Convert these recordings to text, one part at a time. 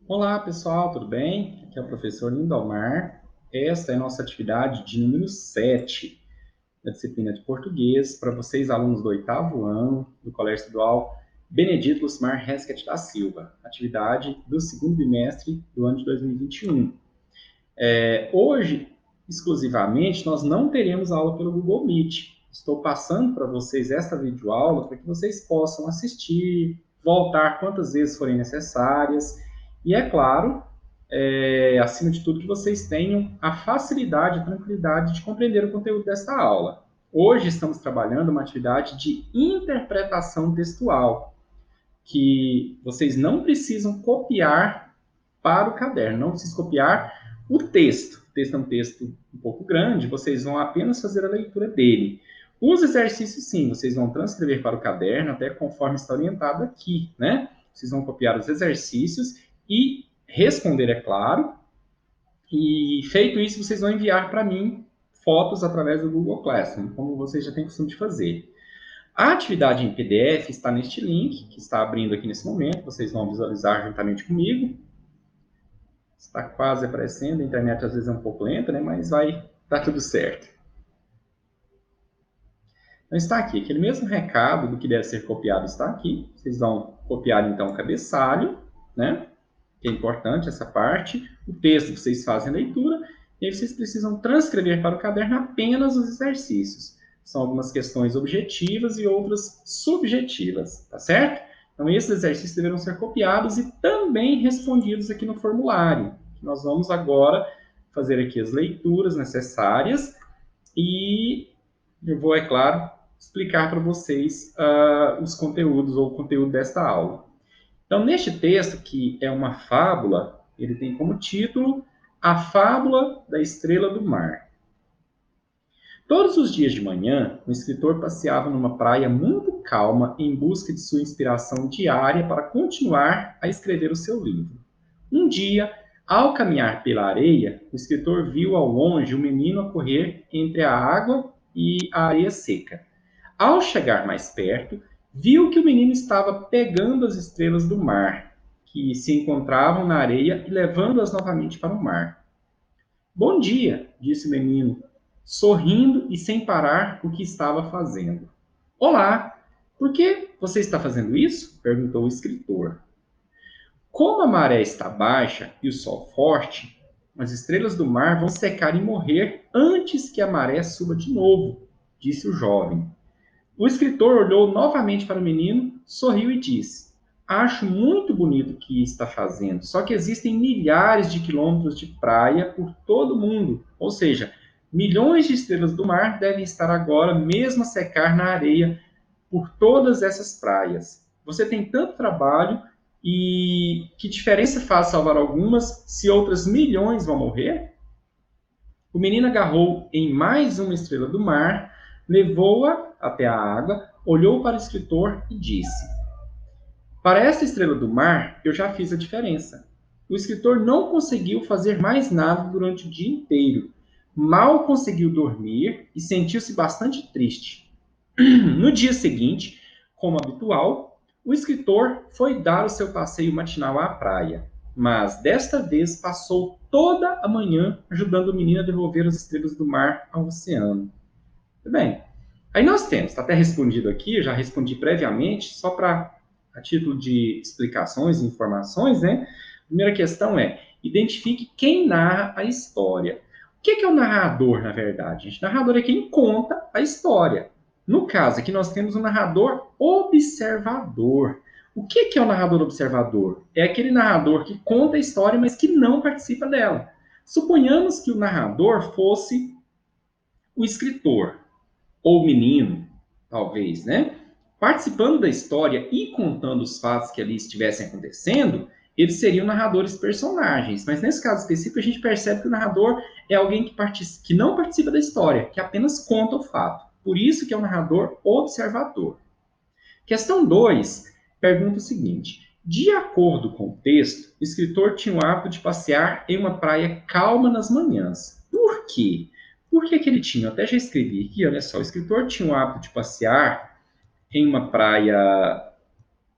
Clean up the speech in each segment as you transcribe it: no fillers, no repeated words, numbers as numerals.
Olá, pessoal, tudo bem? Aqui é o professor Lindomar. Esta é a nossa atividade de número 7 da disciplina de português para vocês, alunos do oitavo ano do Colégio Estadual Benedito Lucimar Resquet da Silva. Atividade do segundo bimestre do ano de 2021. Hoje, exclusivamente, nós não teremos aula pelo Google Meet. Estou passando para vocês esta videoaula para que vocês possam assistir, voltar quantas vezes forem necessárias. E é claro, acima de tudo, que vocês tenham a facilidade, a tranquilidade de compreender o conteúdo desta aula. Hoje estamos trabalhando uma atividade de interpretação textual, que vocês não precisam copiar para o caderno, não precisam copiar o texto. O texto é um texto um pouco grande, vocês vão apenas fazer a leitura dele. Os exercícios, sim, vocês vão transcrever para o caderno, até conforme está orientado aqui, né? Vocês vão copiar os exercícios e responder, é claro. E feito isso, vocês vão enviar para mim fotos através do Google Classroom, como vocês já têm costume de fazer. A atividade em PDF está neste link, que está abrindo aqui nesse momento, vocês vão visualizar juntamente comigo. Está quase aparecendo, a internet às vezes é um pouco lenta, né? Mas vai dar tudo certo. Então está aqui, aquele mesmo recado do que deve ser copiado está aqui. Vocês vão copiar então o cabeçalho, né? Que é importante essa parte. O texto vocês fazem a leitura e aí vocês precisam transcrever para o caderno apenas os exercícios. São algumas questões objetivas e outras subjetivas, tá certo? Então esses exercícios deverão ser copiados e também respondidos aqui no formulário. Nós vamos agora fazer aqui as leituras necessárias e eu vou, é claro, explicar para vocês os conteúdos ou o conteúdo desta aula. Então, neste texto, que é uma fábula, ele tem como título A Fábula da Estrela do Mar. Todos os dias de manhã, o escritor passeava numa praia muito calma em busca de sua inspiração diária para continuar a escrever o seu livro. Um dia, ao caminhar pela areia, o escritor viu ao longe um menino a correr entre a água e a areia seca. Ao chegar mais perto, viu que o menino estava pegando as estrelas do mar, que se encontravam na areia, e levando-as novamente para o mar. Bom dia, disse o menino, sorrindo e sem parar o que estava fazendo. Olá, por que você está fazendo isso? Perguntou o escritor. Como a maré está baixa e o sol forte, as estrelas do mar vão secar e morrer antes que a maré suba de novo, disse o jovem. O escritor olhou novamente para o menino, sorriu e disse: Acho muito bonito o que está fazendo, só que existem milhares de quilômetros de praia por todo o mundo. Ou seja, milhões de estrelas do mar devem estar agora mesmo a secar na areia por todas essas praias. Você tem tanto trabalho e que diferença faz salvar algumas se outras milhões vão morrer? O menino agarrou em mais uma estrela do mar, levou-a até a água, olhou para o escritor e disse: Para esta estrela do mar, eu já fiz a diferença. O escritor não conseguiu fazer mais nada durante o dia inteiro. Mal conseguiu dormir e sentiu-se bastante triste. No dia seguinte, como habitual, o escritor foi dar o seu passeio matinal à praia, mas desta vez passou toda a manhã ajudando o menino a devolver as estrelas do mar ao oceano. Tudo bem. Aí nós temos, está até respondido aqui, eu já respondi previamente, só para a título de explicações e informações, né? A primeira questão é: identifique quem narra a história. O que é o narrador, na verdade? O narrador é quem conta a história. No caso, aqui nós temos um narrador observador. O que é o narrador observador? É aquele narrador que conta a história, mas que não participa dela. Suponhamos que o narrador fosse o escritor, ou menino, talvez, né? Participando da história e contando os fatos que ali estivessem acontecendo, eles seriam narradores personagens. Mas nesse caso específico, a gente percebe que o narrador é alguém que não participa da história, que apenas conta o fato. Por isso que é o narrador observador. Questão 2 pergunta o seguinte: de acordo com o texto, o escritor tinha o hábito de passear em uma praia calma nas manhãs. Por quê? Por que ele tinha? Eu até já escrevi aqui, olha só. O escritor tinha o hábito de passear em uma praia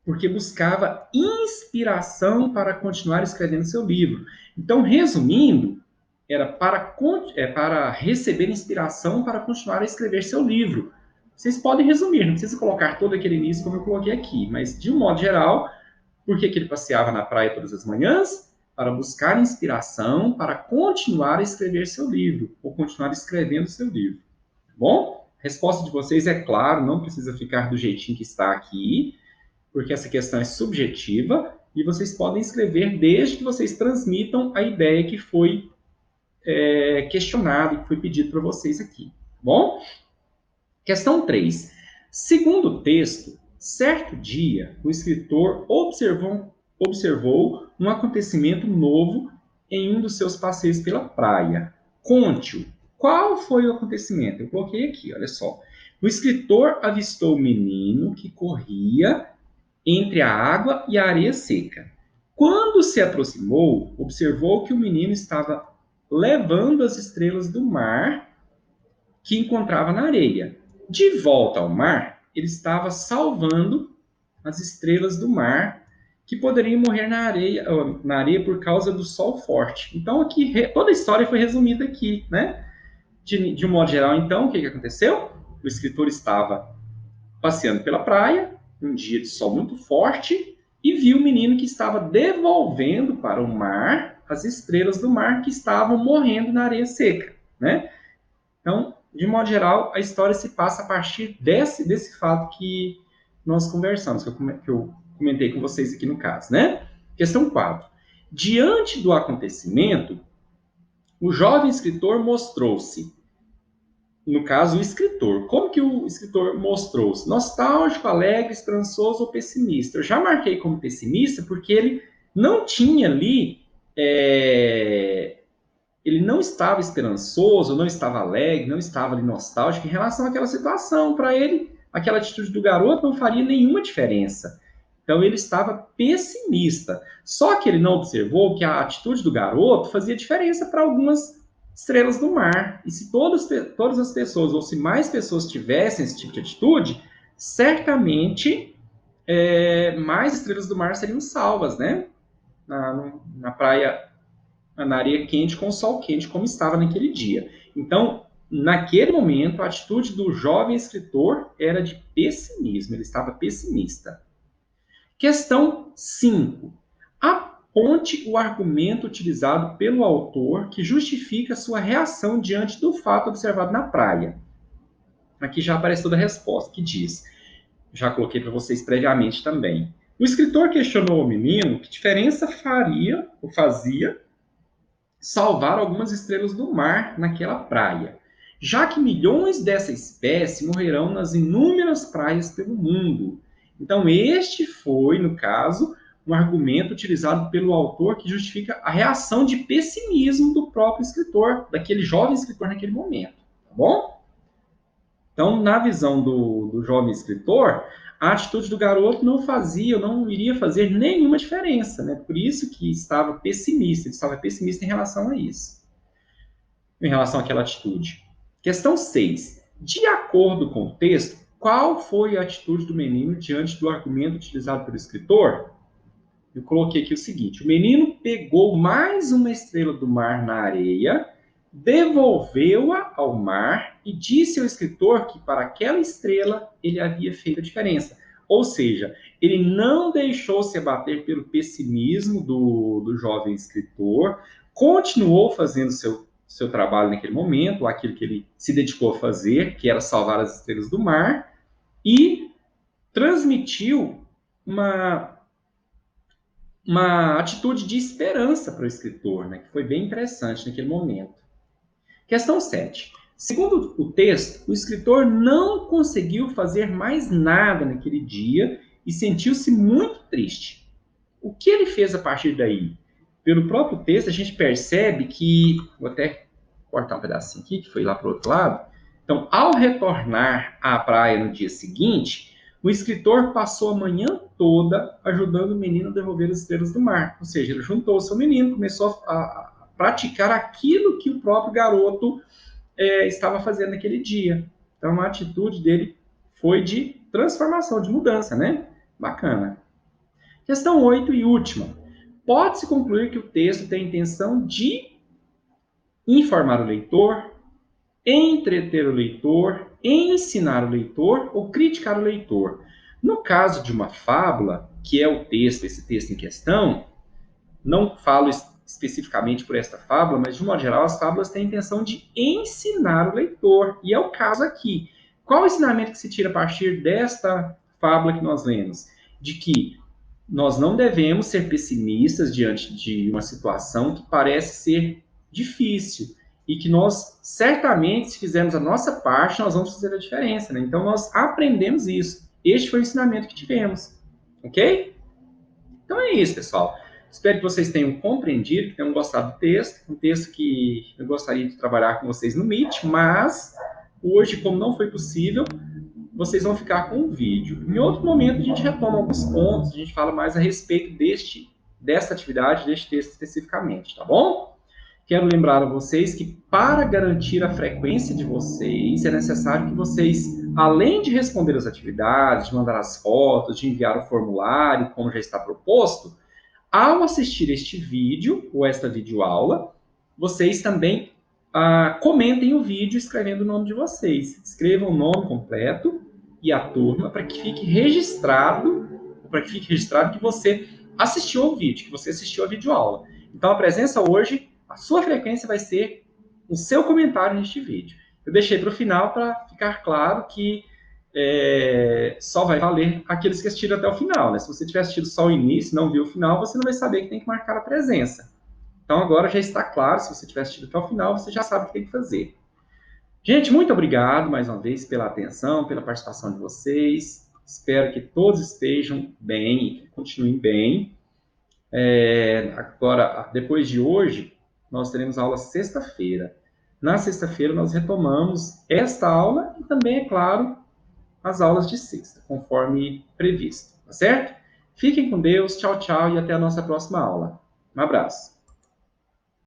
porque buscava inspiração para continuar escrevendo seu livro. Então, resumindo, era para receber inspiração para continuar a escrever seu livro. Vocês podem resumir, não precisa colocar todo aquele início como eu coloquei aqui, mas de um modo geral, por que ele passeava na praia todas as manhãs? Para buscar inspiração para continuar a escrever seu livro, ou continuar escrevendo seu livro. Tá bom? A resposta de vocês é claro, não precisa ficar do jeitinho que está aqui, porque essa questão é subjetiva, e vocês podem escrever desde que vocês transmitam a ideia que foi questionado, que foi pedido para vocês aqui. Tá bom? Questão 3. Segundo o texto, certo dia, o escritor observou um acontecimento novo em um dos seus passeios pela praia. Conte-o. Qual foi o acontecimento? Eu coloquei aqui, olha só. O escritor avistou o menino que corria entre a água e a areia seca. Quando se aproximou, observou que o menino estava levando as estrelas do mar que encontrava na areia. De volta ao mar, ele estava salvando as estrelas do mar que poderiam morrer na areia por causa do sol forte. Então, aqui, toda a história foi resumida aqui, né? De um modo geral, então, o que aconteceu? O escritor estava passeando pela praia, um dia de sol muito forte, e viu o menino que estava devolvendo para o mar as estrelas do mar que estavam morrendo na areia seca, né? Então, de modo geral, a história se passa a partir desse fato que nós conversamos, que eu comentei com vocês aqui no caso, né? Questão 4. Diante do acontecimento, o jovem escritor mostrou-se, no caso, o escritor. Como que o escritor mostrou-se? Nostálgico, alegre, esperançoso ou pessimista? Eu já marquei como pessimista porque ele não tinha ali ele não estava esperançoso, não estava alegre, não estava ali nostálgico em relação àquela situação. Para ele, aquela atitude do garoto não faria nenhuma diferença. Então, ele estava pessimista. Só que ele não observou que a atitude do garoto fazia diferença para algumas estrelas do mar. E se todas as pessoas, ou se mais pessoas tivessem esse tipo de atitude, certamente mais estrelas do mar seriam salvas, né? Na praia, na areia quente com o sol quente, como estava naquele dia. Então, naquele momento, a atitude do jovem escritor era de pessimismo, ele estava pessimista. Questão 5. Aponte o argumento utilizado pelo autor que justifica sua reação diante do fato observado na praia. Aqui já aparece toda a resposta, que diz, já coloquei para vocês previamente também. O escritor questionou o menino que diferença fazia salvar algumas estrelas do mar naquela praia, já que milhões dessa espécie morrerão nas inúmeras praias pelo mundo. Então, este foi, no caso, um argumento utilizado pelo autor que justifica a reação de pessimismo do próprio escritor, daquele jovem escritor naquele momento, tá bom? Então, na visão do jovem escritor, a atitude do garoto não iria fazer nenhuma diferença, né? Por isso que estava pessimista, ele estava pessimista em relação a isso, em relação àquela atitude. Questão 6. De acordo com o texto, qual foi a atitude do menino diante do argumento utilizado pelo escritor? Eu coloquei aqui o seguinte, o menino pegou mais uma estrela do mar na areia, devolveu-a ao mar e disse ao escritor que para aquela estrela ele havia feito a diferença. Ou seja, ele não deixou se abater pelo pessimismo do jovem escritor, continuou fazendo seu trabalho naquele momento, aquilo que ele se dedicou a fazer, que era salvar as estrelas do mar, e transmitiu uma atitude de esperança para o escritor, né, que foi bem interessante naquele momento. Questão 7. Segundo o texto, o escritor não conseguiu fazer mais nada naquele dia e sentiu-se muito triste. O que ele fez a partir daí? Pelo próprio texto, a gente percebe que... Vou até cortar um pedacinho aqui, que foi lá para o outro lado. Então, ao retornar à praia no dia seguinte, o escritor passou a manhã toda ajudando o menino a devolver as estrelas do mar. Ou seja, ele juntou-se ao menino, começou a praticar aquilo que o próprio garoto estava fazendo naquele dia. Então, a atitude dele foi de transformação, de mudança, né? Bacana. Questão 8 e última. Pode-se concluir que o texto tem a intenção de informar o leitor, entreter o leitor, ensinar o leitor ou criticar o leitor. No caso de uma fábula, que é o texto, esse texto em questão, não falo especificamente por esta fábula, mas de modo geral, as fábulas têm a intenção de ensinar o leitor, e é o caso aqui. Qual o ensinamento que se tira a partir desta fábula que nós lemos? De que nós não devemos ser pessimistas diante de uma situação que parece ser difícil e que nós, certamente, se fizermos a nossa parte, nós vamos fazer a diferença, né? Então, nós aprendemos isso. Este foi o ensinamento que tivemos, ok? Então é isso, pessoal. Espero que vocês tenham compreendido, que tenham gostado do texto. Um texto que eu gostaria de trabalhar com vocês no Meet, mas hoje, como não foi possível, vocês vão ficar com o vídeo. Em outro momento, a gente retoma alguns pontos, a gente fala mais a respeito desta atividade, deste texto especificamente, tá bom? Quero lembrar a vocês que para garantir a frequência de vocês, é necessário que vocês, além de responder as atividades, de mandar as fotos, de enviar o formulário, como já está proposto, ao assistir este vídeo, ou esta videoaula, vocês também comentem o vídeo escrevendo o nome de vocês. Escrevam o nome completo e a turma para que fique registrado que você assistiu ao vídeo, que você assistiu a videoaula. Então, a presença hoje, a sua frequência vai ser o seu comentário neste vídeo. Eu deixei para o final para ficar claro que só vai valer aqueles que assistiram até o final, né? Se você tiver assistido só o início e não viu o final, você não vai saber que tem que marcar a presença. Então, agora já está claro, se você tiver assistido até o final, você já sabe o que tem que fazer. Gente, muito obrigado mais uma vez pela atenção, pela participação de vocês. Espero que todos estejam bem e continuem bem. Agora, depois de hoje, nós teremos aula sexta-feira. Na sexta-feira, nós retomamos esta aula e também, é claro, as aulas de sexta, conforme previsto, tá certo? Fiquem com Deus, tchau, tchau e até a nossa próxima aula. Um abraço.